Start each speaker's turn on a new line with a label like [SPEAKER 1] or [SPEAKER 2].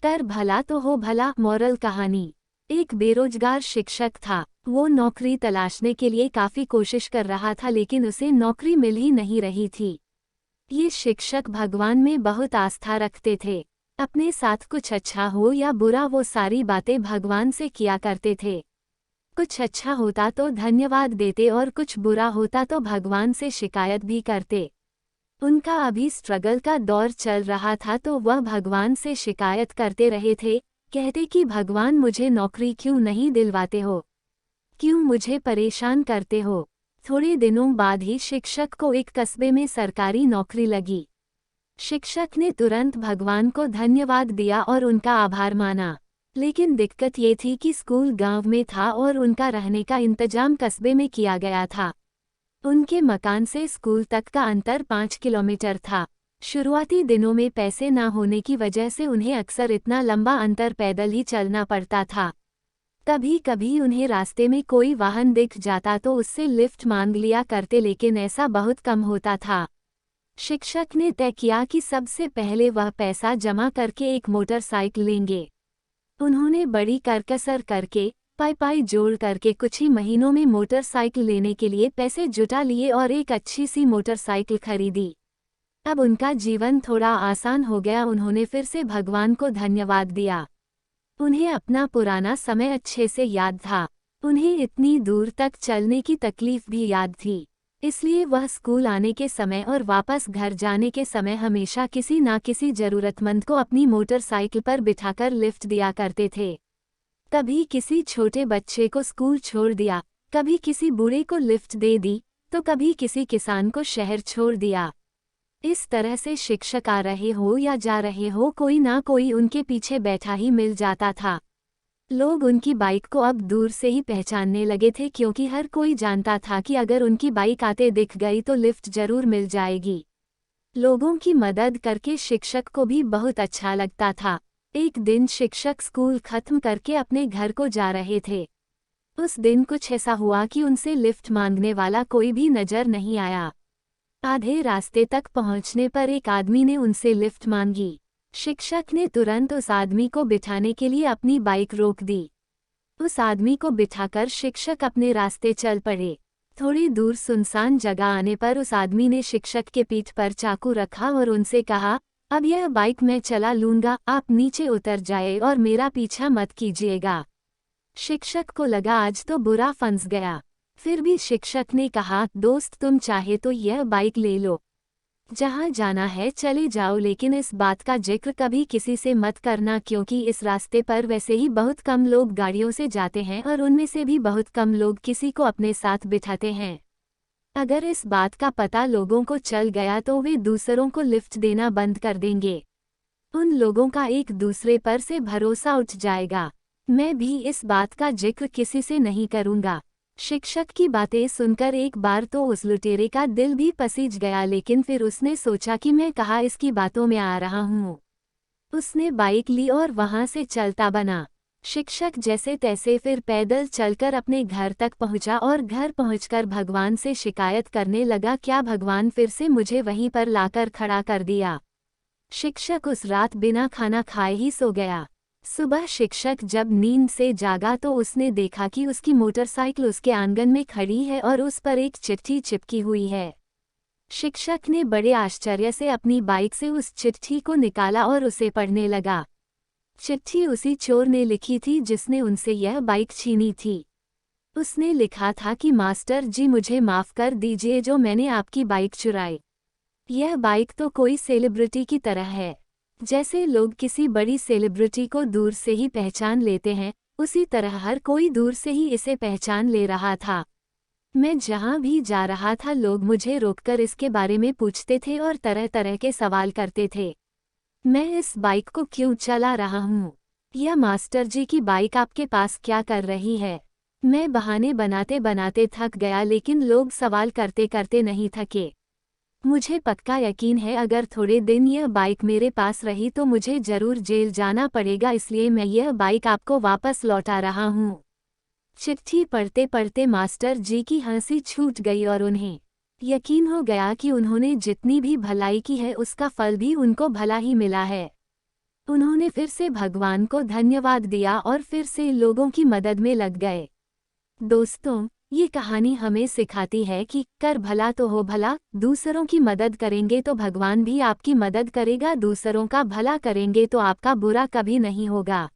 [SPEAKER 1] कर भला तो हो भला। मॉरल कहानी। एक बेरोजगार शिक्षक था। वो नौकरी तलाशने के लिए काफी कोशिश कर रहा था लेकिन उसे नौकरी मिल ही नहीं रही थी। ये शिक्षक भगवान में बहुत आस्था रखते थे। अपने साथ कुछ अच्छा हो या बुरा वो सारी बातें भगवान से किया करते थे। कुछ अच्छा होता तो धन्यवाद देते और कुछ बुरा होता तो भगवान से शिकायत भी करते। उनका अभी स्ट्रगल का दौर चल रहा था तो वह भगवान से शिकायत करते रहे थे, कहते कि भगवान मुझे नौकरी क्यों नहीं दिलवाते हो, क्यों मुझे परेशान करते हो। थोड़े दिनों बाद ही शिक्षक को एक कस्बे में सरकारी नौकरी लगी। शिक्षक ने तुरंत भगवान को धन्यवाद दिया और उनका आभार माना। लेकिन दिक्कत ये थी कि स्कूल गांव में था और उनका रहने का इंतजाम कस्बे में किया गया था। उनके मकान से स्कूल तक का अंतर 5 किलोमीटर था। शुरुआती दिनों में पैसे ना होने की वजह से उन्हें अक्सर इतना लंबा अंतर पैदल ही चलना पड़ता था। कभी कभी उन्हें रास्ते में कोई वाहन दिख जाता तो उससे लिफ्ट मांग लिया करते लेकिन ऐसा बहुत कम होता था। शिक्षक ने तय किया कि सबसे पहले वह पैसा जमा करके एक मोटरसाइकिल लेंगे। उन्होंने बड़ी करकसर करके पाई जोड़ करके कुछ ही महीनों में मोटरसाइकिल लेने के लिए पैसे जुटा लिए और एक अच्छी सी मोटरसाइकिल खरीदी। अब उनका जीवन थोड़ा आसान हो गया। उन्होंने फिर से भगवान को धन्यवाद दिया। उन्हें अपना पुराना समय अच्छे से याद था। उन्हें इतनी दूर तक चलने की तकलीफ भी याद थी। इसलिए वह स्कूल आने के समय और वापस घर जाने के समय हमेशा किसी ना किसी जरूरतमंद को अपनी मोटरसाइकिल पर बिठाकर लिफ्ट दिया करते थे। कभी किसी छोटे बच्चे को स्कूल छोड़ दिया, कभी किसी बूढ़े को लिफ्ट दे दी, तो कभी किसी किसान को शहर छोड़ दिया। इस तरह से शिक्षक आ रहे हो या जा रहे हो कोई ना कोई उनके पीछे बैठा ही मिल जाता था। लोग उनकी बाइक को अब दूर से ही पहचानने लगे थे क्योंकि हर कोई जानता था कि अगर उनकी बाइक आते दिख गई तो लिफ्ट जरूर मिल जाएगी। लोगों की मदद करके शिक्षक को भी बहुत अच्छा लगता था। एक दिन शिक्षक स्कूल खत्म करके अपने घर को जा रहे थे। उस दिन कुछ ऐसा हुआ कि उनसे लिफ्ट मांगने वाला कोई भी नजर नहीं आया। आधे रास्ते तक पहुंचने पर एक आदमी ने उनसे लिफ्ट मांगी। शिक्षक ने तुरंत उस आदमी को बिठाने के लिए अपनी बाइक रोक दी। उस आदमी को बिठाकर शिक्षक अपने रास्ते चल पड़े। थोड़ी दूर सुनसान जगह आने पर उस आदमी ने शिक्षक के पीठ पर चाकू रखा और उनसे कहा, अब यह बाइक मैं चला लूंगा, आप नीचे उतर जाए और मेरा पीछा मत कीजिएगा। शिक्षक को लगा आज तो बुरा फंस गया। फिर भी शिक्षक ने कहा, दोस्त तुम चाहे तो यह बाइक ले लो, जहाँ जाना है चले जाओ, लेकिन इस बात का जिक्र कभी किसी से मत करना क्योंकि इस रास्ते पर वैसे ही बहुत कम लोग गाड़ियों से जाते हैं और उनमें से भी बहुत कम लोग किसी को अपने साथ बिठाते हैं। अगर इस बात का पता लोगों को चल गया तो वे दूसरों को लिफ्ट देना बंद कर देंगे। उन लोगों का एक दूसरे पर से भरोसा उठ जाएगा। मैं भी इस बात का जिक्र किसी से नहीं करूंगा। शिक्षक की बातें सुनकर एक बार तो उस लुटेरे का दिल भी पसीज गया, लेकिन फिर उसने सोचा कि मैं कहाँ इसकी बातों में आ रहा हूँ। उसने बाइक ली और वहां से चलता बना। शिक्षक जैसे तैसे फिर पैदल चलकर अपने घर तक पहुंचा और घर पहुंचकर भगवान से शिकायत करने लगा, क्या भगवान फिर से मुझे वहीं पर लाकर खड़ा कर दिया। शिक्षक उस रात बिना खाना खाए ही सो गया। सुबह शिक्षक जब नींद से जागा तो उसने देखा कि उसकी मोटरसाइकिल उसके आंगन में खड़ी है और उस पर एक चिट्ठी चिपकी हुई है। शिक्षक ने बड़े आश्चर्य से अपनी बाइक से उस चिट्ठी को निकाला और उसे पढ़ने लगा। चिट्ठी उसी चोर ने लिखी थी जिसने उनसे यह बाइक छीनी थी। उसने लिखा था कि मास्टर जी मुझे माफ़ कर दीजिए जो मैंने आपकी बाइक चुराई। यह बाइक तो कोई सेलिब्रिटी की तरह है। जैसे लोग किसी बड़ी सेलिब्रिटी को दूर से ही पहचान लेते हैं, उसी तरह हर कोई दूर से ही इसे पहचान ले रहा था। मैं जहाँ भी जा रहा था लोग मुझे रोककर इसके बारे में पूछते थे और तरह तरह के सवाल करते थे। मैं इस बाइक को क्यों चला रहा हूँ? यह मास्टर जी की बाइक आपके पास क्या कर रही है? मैं बहाने बनाते बनाते थक गया, लेकिन लोग सवाल करते करते नहीं थके। मुझे पक्का यकीन है अगर थोड़े दिन यह बाइक मेरे पास रही तो मुझे जरूर जेल जाना पड़ेगा, इसलिए मैं यह बाइक आपको वापस लौटा रहा हूँ। चिट्ठी पढ़ते पढ़ते मास्टर जी की हंसी छूट गई और उन्हें यकीन हो गया कि उन्होंने जितनी भी भलाई की है उसका फल भी उनको भला ही मिला है। उन्होंने फिर से भगवान को धन्यवाद दिया और फिर से लोगों की मदद में लग गए। दोस्तों, ये कहानी हमें सिखाती है कि कर भला तो हो भला, दूसरों की मदद करेंगे तो भगवान भी आपकी मदद करेगा, दूसरों का भला करेंगे तो आपका बुरा कभी नहीं होगा।